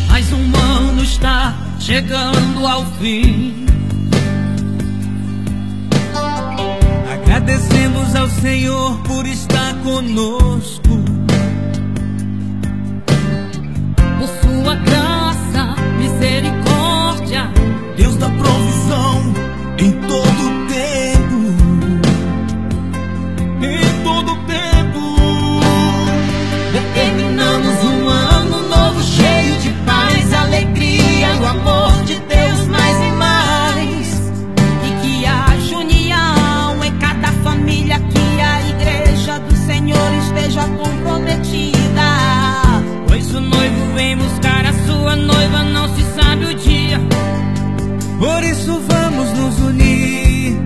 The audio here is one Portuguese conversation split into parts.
Mais um ano está chegando ao fim. Agradecemos ao Senhor por estar conosco, por sua graça, misericórdia, Deus da provisão em todo o tempo, em todo o tempo. Terminamos um ano novo cheio de paz, alegria e o amor de Deus mais e mais. E que haja união em cada família, que a igreja do Senhor esteja comprometida. Pois o noivo vem buscar a sua noiva, não se sabe o dia, por isso vamos nos unir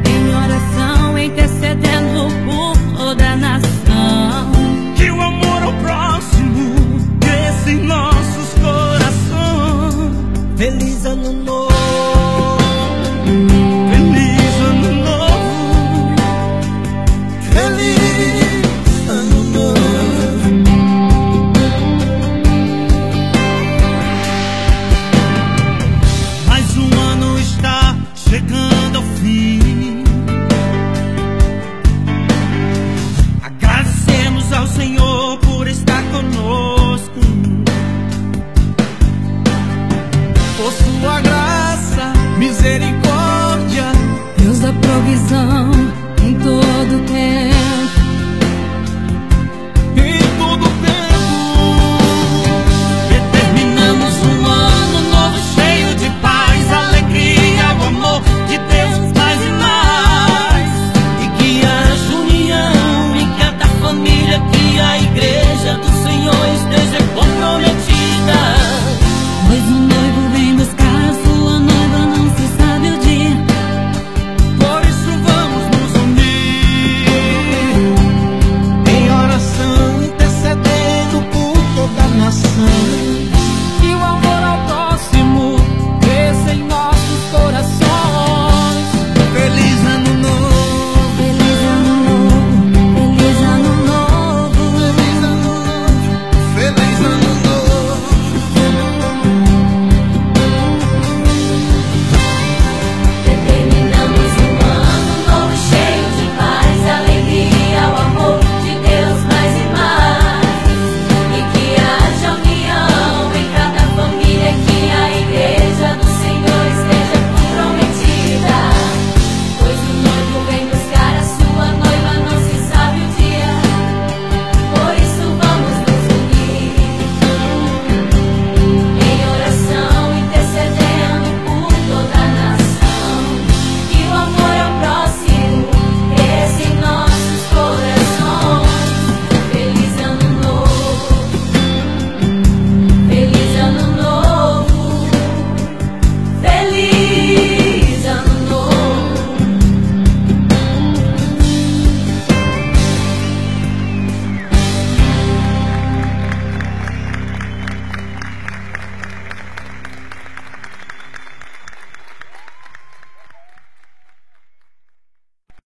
Em oração, intercedendo por toda a nação. que o amor ao próximo cresça em nossos corações. Feliz ano novo, feliz ano novo, feliz ano novo. Mais um ano está chegando ao fim. Agradecemos ao Senhor por estar conosco, por sua graça, misericórdia, Deus da provisão